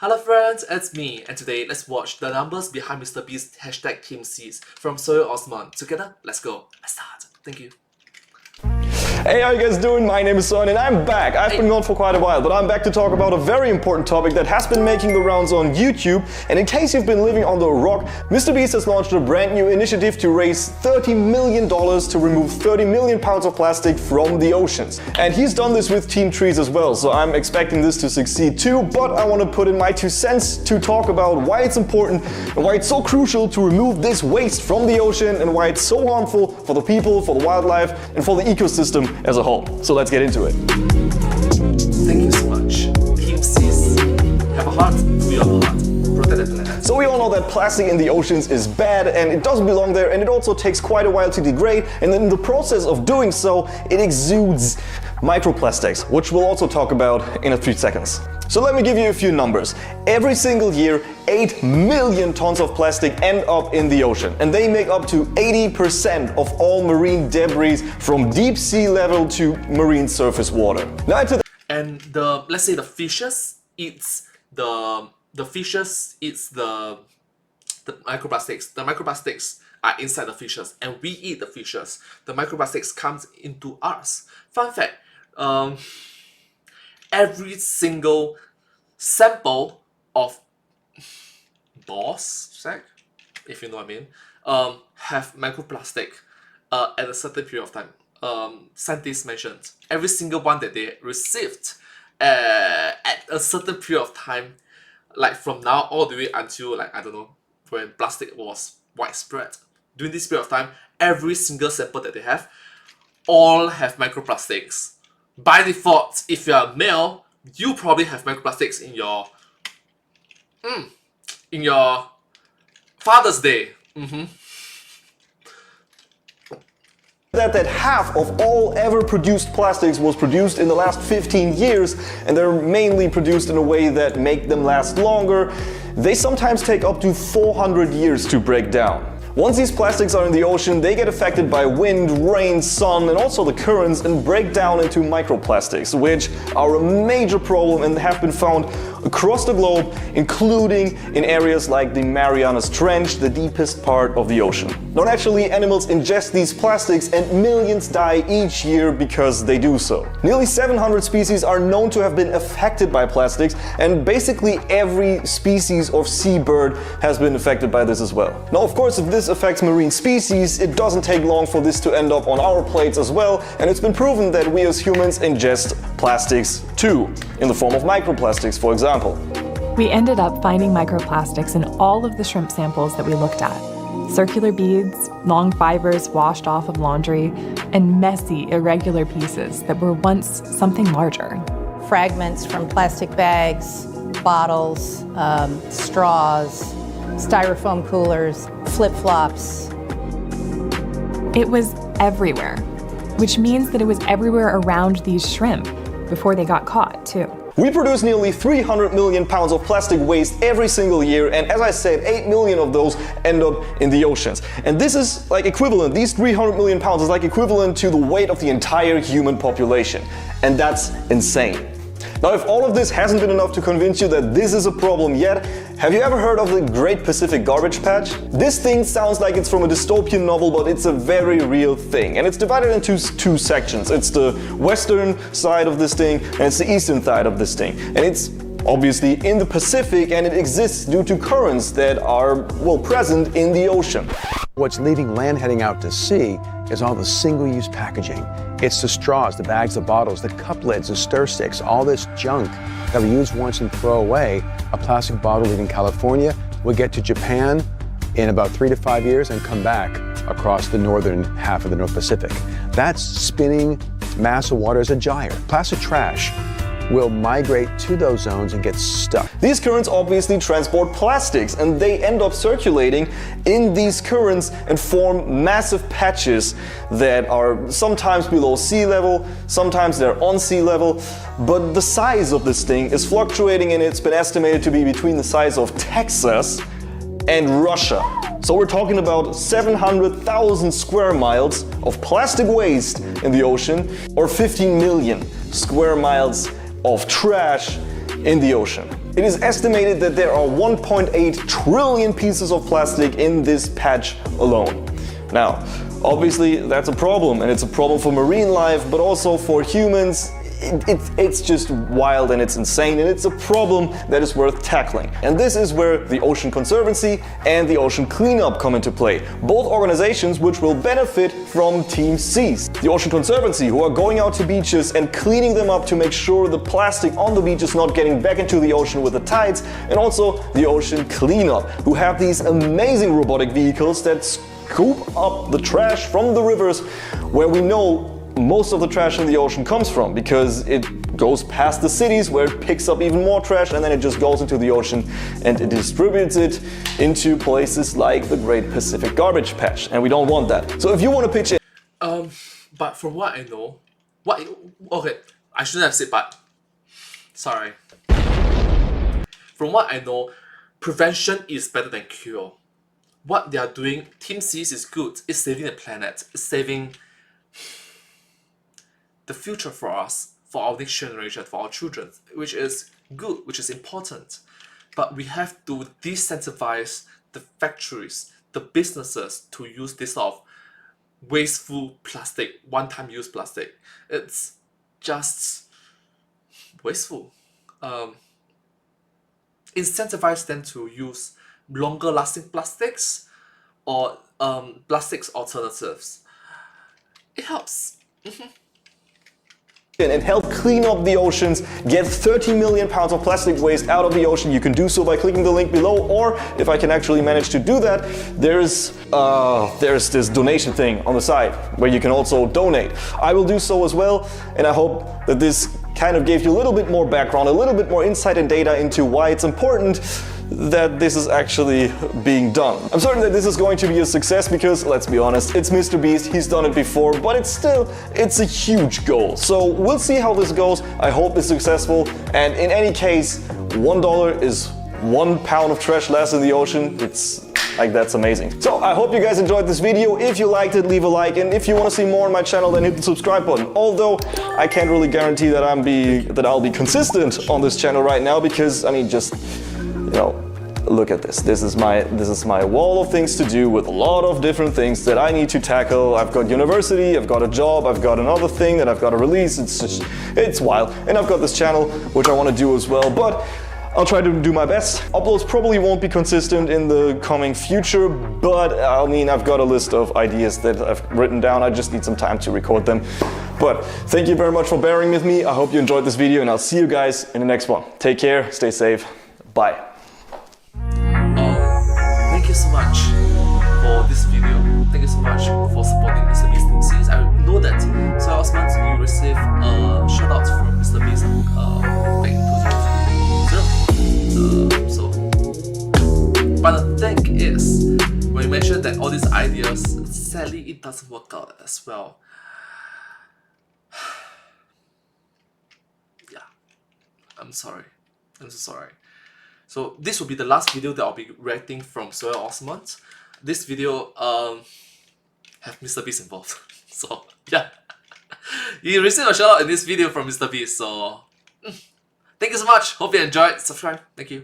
Hello friends, it's me, and today let's watch the numbers behind MR.BEAST'S #TEAMSEAS from Soyo Osman. Together, let's go. Let's start. Thank you. Hey, how you guys doing? My name is Son and I'm back. I've been gone for quite a while, but I'm back to talk about a very important topic that has been making the rounds on YouTube. And in case you've been living under a rock, MR.BEAST has launched a brand new initiative to raise $30 million to remove 30 million pounds of plastic from the oceans. And he's done this with TEAMSEAS as well, so I'm expecting this to succeed too, but I want to put in my 2 cents to talk about why it's important and why it's so crucial to remove this waste from the ocean and why it's so harmful for the people, for the wildlife, and for the ecosystem as a whole. So let's get into it. Thank you so much. TEAMSEAS. Have a heart, we have a heart. Protect the planet. So we all know that plastic in the oceans is bad and it doesn't belong there, and it also takes quite a while to degrade, and in the process of doing so, it exudes microplastics, which we'll also talk about in a few seconds. So let me give you a few numbers. Every single year, 8 million tons of plastic end up in the ocean, and they make up to 80% of all marine debris from deep sea level to marine surface water. Now into And let's say the fishes eats the microplastics. The microplastics are inside the fishes, and we eat the fishes. The microplastics comes into us. Fun fact, every single sample of balls, if you know what I mean, have microplastic at a certain period of time. Scientists mentioned every single one that they received at a certain period of time, like from now all the way until, like, I don't know, when plastic was widespread. During this period of time, every single sample that they have all have microplastics. By default, if you're a male, you probably have microplastics in your Father's Day. that half of all ever produced plastics was produced in the last 15 years, and they're mainly produced in a way that make them last longer. They sometimes take up to 400 years to break down. Once these plastics are in the ocean, they get affected by wind, rain, sun, and also the currents and break down into microplastics, which are a major problem and have been found across the globe, including in areas like the Marianas Trench, the deepest part of the ocean. Now naturally, animals ingest these plastics and millions die each year because they do so. Nearly 700 species are known to have been affected by plastics, and basically every species of seabird has been affected by this as well. Now of course, if this affects marine species, it doesn't take long for this to end up on our plates as well, and it's been proven that we as humans ingest plastics too, in the form of microplastics, for example. We ended up finding microplastics in all of the shrimp samples that we looked at. Circular beads, long fibers washed off of laundry, and messy, irregular pieces that were once something larger. Fragments from plastic bags, bottles, straws, styrofoam coolers, flip-flops. It was everywhere, which means that it was everywhere around these shrimp before they got caught, too. We produce nearly 300 million pounds of plastic waste every single year, and as I said, 8 million of those end up in the oceans. And this is like equivalent, these 300 million pounds is like equivalent to the weight of the entire human population. And that's insane. Now, if all of this hasn't been enough to convince you that this is a problem yet, have you ever heard of the Great Pacific Garbage Patch? This thing sounds like it's from a dystopian novel, but it's a very real thing. And it's divided into 2 sections. It's the western side of this thing, and it's the eastern side of this thing. And it's obviously in the Pacific, and it exists due to currents that are, well, present in the ocean. What's leaving land heading out to sea is all the single-use packaging. It's the straws, the bags, the bottles, the cup lids, the stir sticks, all this junk that we use once and throw away. A plastic bottle leaving California will get to Japan in about 3 to 5 years and come back across the northern half of the North Pacific. That spinning mass of water is a gyre. Plastic trash will migrate to those zones and get stuck. These currents obviously transport plastics, and they end up circulating in these currents and form massive patches that are sometimes below sea level, sometimes they're on sea level, but the size of this thing is fluctuating, and it's been estimated to be between the size of Texas and Russia. So we're talking about 700,000 square miles of plastic waste in the ocean, or 15 million square miles of trash in the ocean. It is estimated that there are 1.8 trillion pieces of plastic in this patch alone. Now, obviously that's a problem, and it's a problem for marine life, but also for humans. It's just wild and it's insane, and it's a problem that is worth tackling. And this is where the Ocean Conservancy and the Ocean Cleanup come into play. Both organizations which will benefit from TEAMSEAS. The Ocean Conservancy, who are going out to beaches and cleaning them up to make sure the plastic on the beach is not getting back into the ocean with the tides. And also the Ocean Cleanup, who have these amazing robotic vehicles that scoop up the trash from the rivers, where we know most of the trash in the ocean comes from, because it goes past the cities where it picks up even more trash, and then it just goes into the ocean and it distributes it into places like the Great Pacific Garbage Patch, and we don't want that. So if you want to pitch it... But from what I know, okay, I shouldn't have said but. Sorry. From what I know, prevention is better than cure. What they are doing, TEAMSEAS is good. It's saving the planet. It's saving the future for us, for our next generation, for our children, which is good, which is important. But we have to disincentivize the factories, the businesses to use this sort of wasteful plastic, one-time use plastic. It's just wasteful. Incentivize them to use longer lasting plastics or plastics alternatives. It helps. And help clean up the oceans, get 30 million pounds of plastic waste out of the ocean. You can do so by clicking the link below, or if I can actually manage to do that, there's this donation thing on the side where you can also donate. I will do so as well, and I hope that this kind of gave you a little bit more background, a little bit more insight and data into why it's important that this is actually being done. I'm certain that this is going to be a success because, let's be honest, it's Mr. Beast, he's done it before, but it's a huge goal. So we'll see how this goes. I hope it's successful, and in any case, $1 is 1 pound of trash less in the ocean. It's like, that's amazing. So I hope you guys enjoyed this video. If you liked it, leave a like, and if you want to see more on my channel, then hit the subscribe button. Although I can't really guarantee that I'll be consistent on this channel right now, because I mean, just, you know, look at this. This is my wall of things to do, with a lot of different things that I need to tackle. I've got university, I've got a job, I've got another thing that I've got to release. It's wild. And I've got this channel, which I want to do as well, but I'll try to do my best. Uploads probably won't be consistent in the coming future, but I mean, I've got a list of ideas that I've written down. I just need some time to record them. But thank you very much for bearing with me. I hope you enjoyed this video, and I'll see you guys in the next one. Take care, stay safe, bye. Thank you so much for this video. Thank you so much for supporting Mr. Beast TEAMSEAS. I know that so last month you received a shout out from Mr. Beast back in 2020. But the thing is, when you mentioned that all these ideas, sadly it doesn't work out as well. Yeah, I'm sorry. I'm so sorry. So this will be the last video that I'll be reacting from Soil Osmond. This video have Mr. Beast involved. So yeah, you received a shout out in this video from Mr. Beast. So thank you so much. Hope you enjoyed. Subscribe. Thank you.